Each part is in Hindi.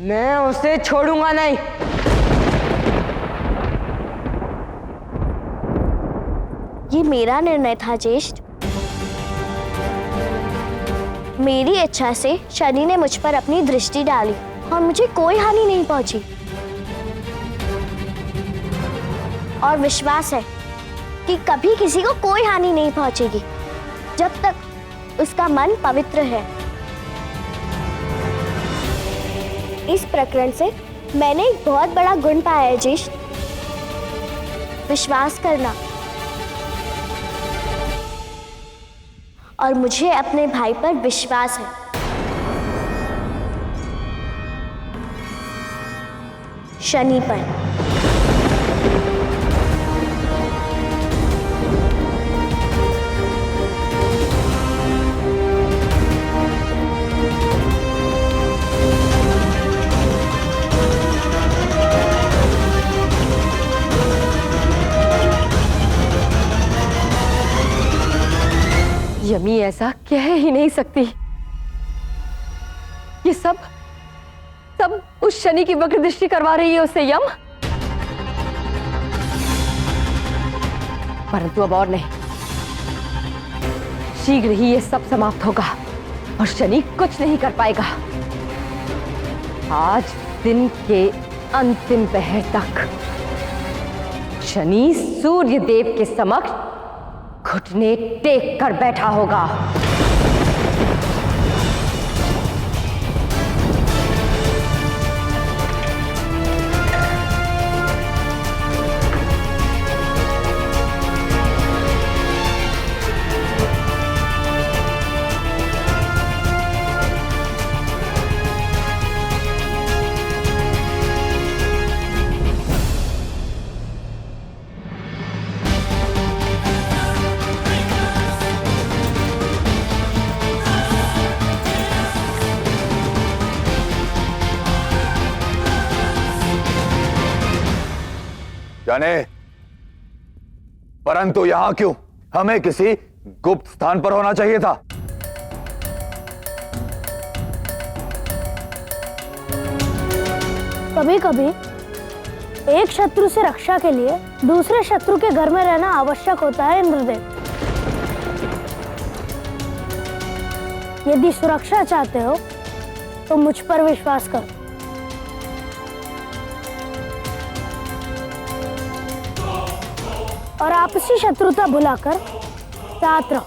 मैं उसे छोड़ूंगा नहीं। ये मेरा निर्णय था ज्येष्ठ। मेरी इच्छा से शनि ने मुझ पर अपनी दृष्टि डाली और मुझे कोई हानि नहीं पहुंची। और विश्वास है कि कभी किसी को कोई हानि नहीं पहुंचेगी जब तक उसका मन पवित्र है। इस प्रकरण से मैंने एक बहुत बड़ा गुण पाया है ज्येष्ठ, विश्वास करना। और मुझे अपने भाई पर विश्वास है। शनि पर। यमी ऐसा कह ही नहीं सकती। ये सब उस शनि की वक्र दृष्टि करवा रही है उससे यम। परंतु अब और नहीं, शीघ्र ही ये सब समाप्त होगा और शनि कुछ नहीं कर पाएगा। आज दिन के अंतिम पहर तक शनि सूर्य देव के समक्ष घुटने टेक कर बैठा होगा। जाने, परंतु यहां क्यों? हमें किसी गुप्त स्थान पर होना चाहिए था। कभी कभी एक शत्रु से रक्षा के लिए दूसरे शत्रु के घर में रहना आवश्यक होता है इंद्रदेव। यदि सुरक्षा चाहते हो तो मुझ पर विश्वास करो। और आपसी शत्रुता भुलाकर साथ रहो।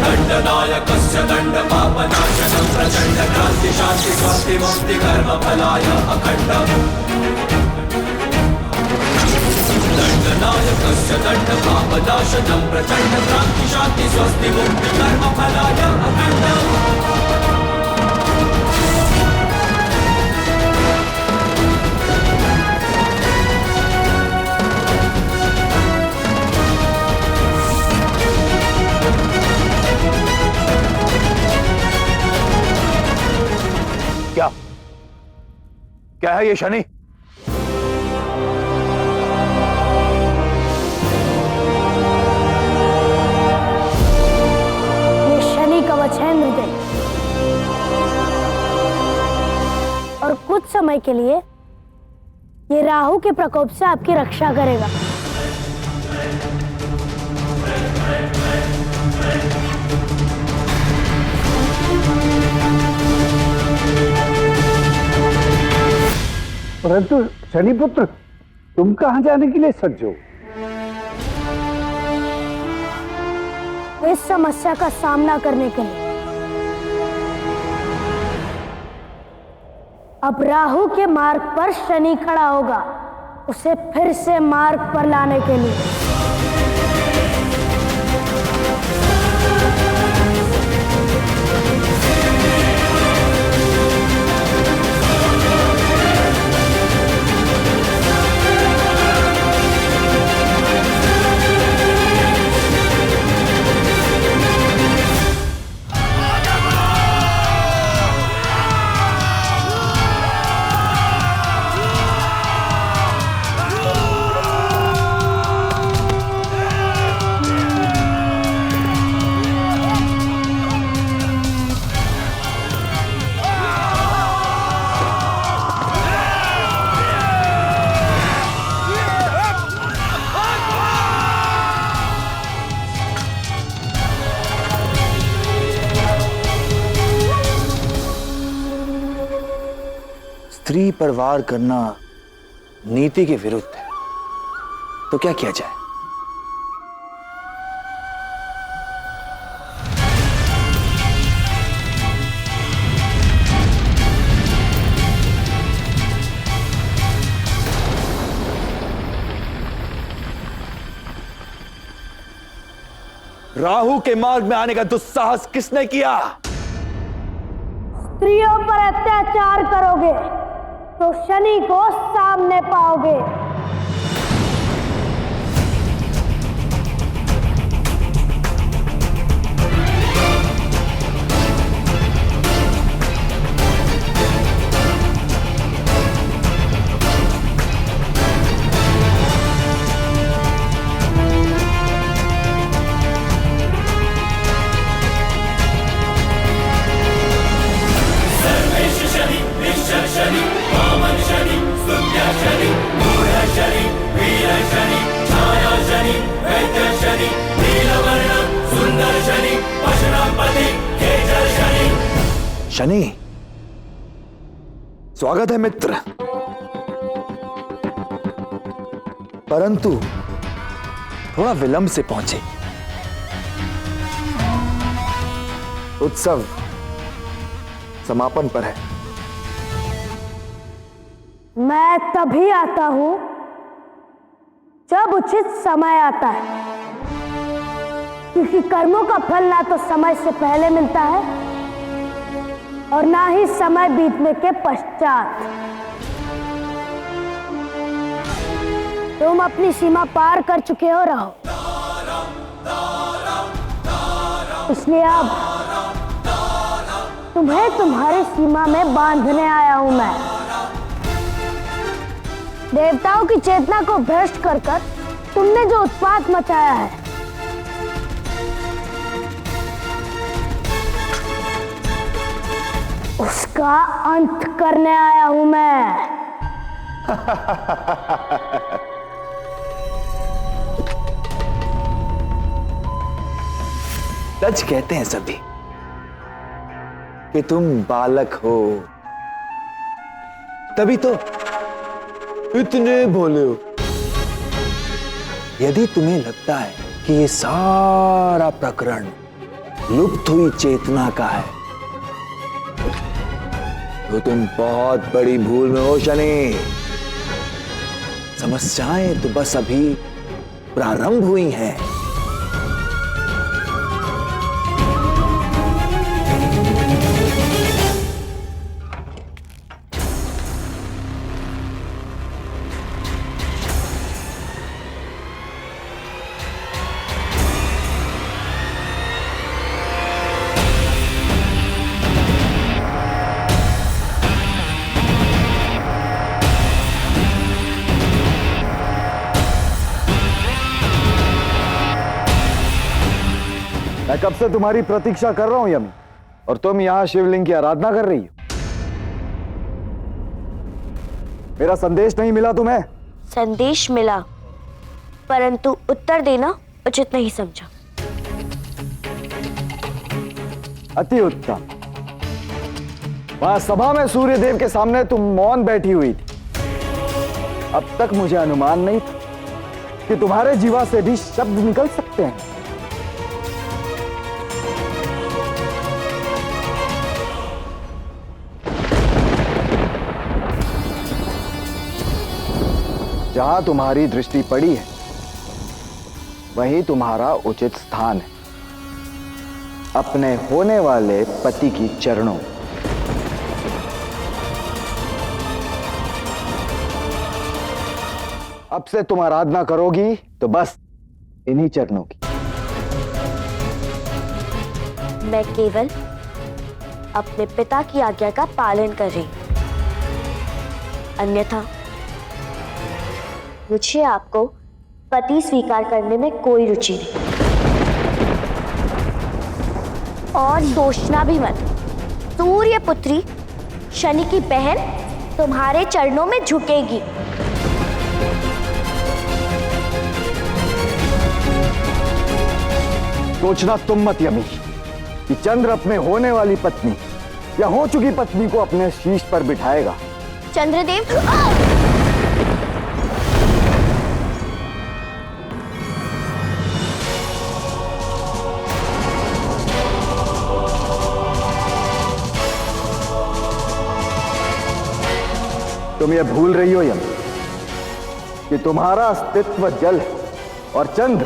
दंडनायकस्य दंडपापनाशनं प्रचंड क्रांति शांति स्वस्ति मुक्ति कर्म फलाय अखंड। दंडनायकस्य दंडपापनाशनं प्रचंड क्रांति शांति स्वस्ति मुक्ति कर्म फलाय अखंड। क्या है ये शनि? ये शनि कवच है इंद्रदेव, और कुछ समय के लिए ये राहु के प्रकोप से आपकी रक्षा करेगा। परंतु शनिपुत्र, तुम कहां जाने के लिए सज्ज हो? इस समस्या का सामना करने के लिए। अब राहु के मार्ग पर शनि खड़ा होगा, उसे फिर से मार्ग पर लाने के लिए। स्त्री पर वार करना नीति के विरुद्ध है, तो क्या किया जाए? राहु के मार्ग में आने का दुस्साहस किसने किया? स्त्रियों पर अत्याचार करोगे तो शनि को सामने पाओगे। शनि, स्वागत है मित्र, परंतु थोड़ा विलंब से पहुंचे। उत्सव समापन पर है। मैं तभी आता हूं जब उचित समय आता है, क्योंकि कर्मों का फल ना तो समय से पहले मिलता है और ना ही समय बीतने के पश्चात। तुम अपनी सीमा पार कर चुके हो रहो, इसलिए अब तुम्हें तुम्हारी सीमा में बांधने आया हूं मैं। देवताओं की चेतना को भ्रष्ट कर तुमने जो उत्पात मचाया है, उसका अंत करने आया हूं मैं। सच कहते हैं सभी कि तुम बालक हो, तभी तो इतने भोले हो। यदि तुम्हें लगता है कि ये सारा प्रकरण लुप्त हुई चेतना का है, तो तुम बहुत बड़ी भूल में हो शनि। समस्याएं तो बस अभी प्रारंभ हुई हैं। मैं कब से तुम्हारी प्रतीक्षा कर रहा हूं यमी, और तुम यहां शिवलिंग की आराधना कर रही हो। मेरा संदेश नहीं मिला तुम्हें? संदेश मिला, परंतु उत्तर देना उचित नहीं समझा। अति उत्तम। वहां सभा में सूर्य देव के सामने तुम मौन बैठी हुई थी। अब तक मुझे अनुमान नहीं था कि तुम्हारे जीवा से भी शब्द निकल सकते हैं। जहां तुम्हारी दृष्टि पड़ी है वही तुम्हारा उचित स्थान है, अपने होने वाले पति की चरणों। अब से तुम आराधना करोगी तो बस इन्हीं चरणों की। मैं केवल अपने पिता की आज्ञा का पालन कर रही, अन्यथा मुझे आपको पति स्वीकार करने में कोई रुचि नहीं। और सोचना भी मत, सूर्य पुत्री शनि की बहन तुम्हारे चरणों में झुकेगी। सोचना तुम मत यमी कि चंद्र अपने होने वाली पत्नी या हो चुकी पत्नी को अपने शीश पर बिठाएगा। चंद्रदेव, तुम ये भूल रही हो यमी कि तुम्हारा अस्तित्व जल है और चंद्र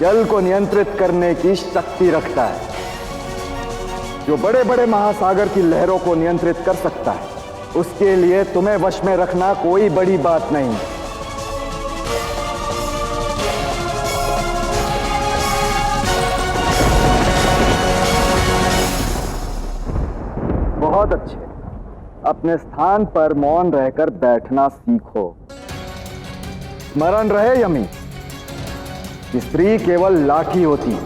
जल को नियंत्रित करने की शक्ति रखता है, जो बड़े बड़े महासागर की लहरों को नियंत्रित कर सकता है। उसके लिए तुम्हें वश में रखना कोई बड़ी बात नहीं। बहुत अच्छे, अपने स्थान पर मौन रहकर बैठना सीखो। स्मरण रहे यमी कि स्त्री केवल लाठी होती है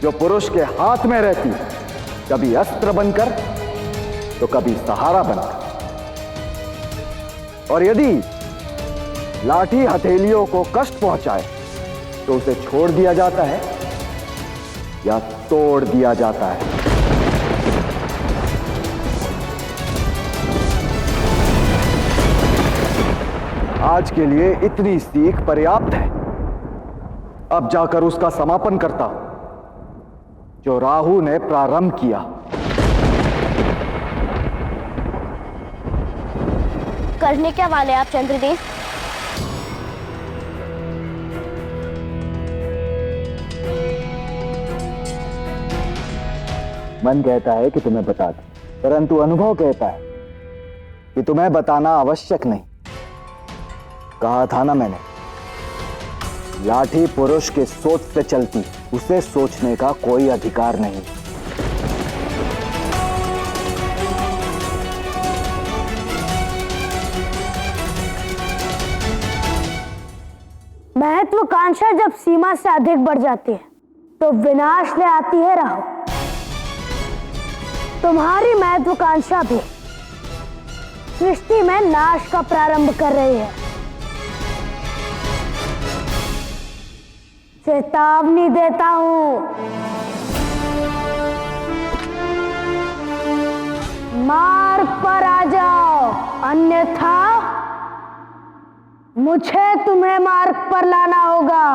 जो पुरुष के हाथ में रहती, कभी अस्त्र बनकर तो कभी सहारा बनकर। और यदि लाठी हथेलियों को कष्ट पहुंचाए तो उसे छोड़ दिया जाता है या तोड़ दिया जाता है। आज के लिए इतनी सीख पर्याप्त है। अब जाकर उसका समापन करता हूं जो राहु ने प्रारंभ किया। करने क्या वाले आप चंद्रदेव? मन कहता है कि तुम्हें बता दूं, परंतु अनुभव कहता है कि तुम्हें बताना आवश्यक नहीं। कहा था ना मैंने, लाठी पुरुष के सोच से चलती, उसे सोचने का कोई अधिकार नहीं। महत्वाकांक्षा जब सीमा से अधिक बढ़ जाती है तो विनाश ले आती है राहु। तुम्हारी महत्वाकांक्षा भी सृष्टि में नाश का प्रारंभ कर रही है। चेतावनी देता हूं, मार्ग पर आ जाओ, अन्यथा मुझे तुम्हें मार्ग पर लाना होगा।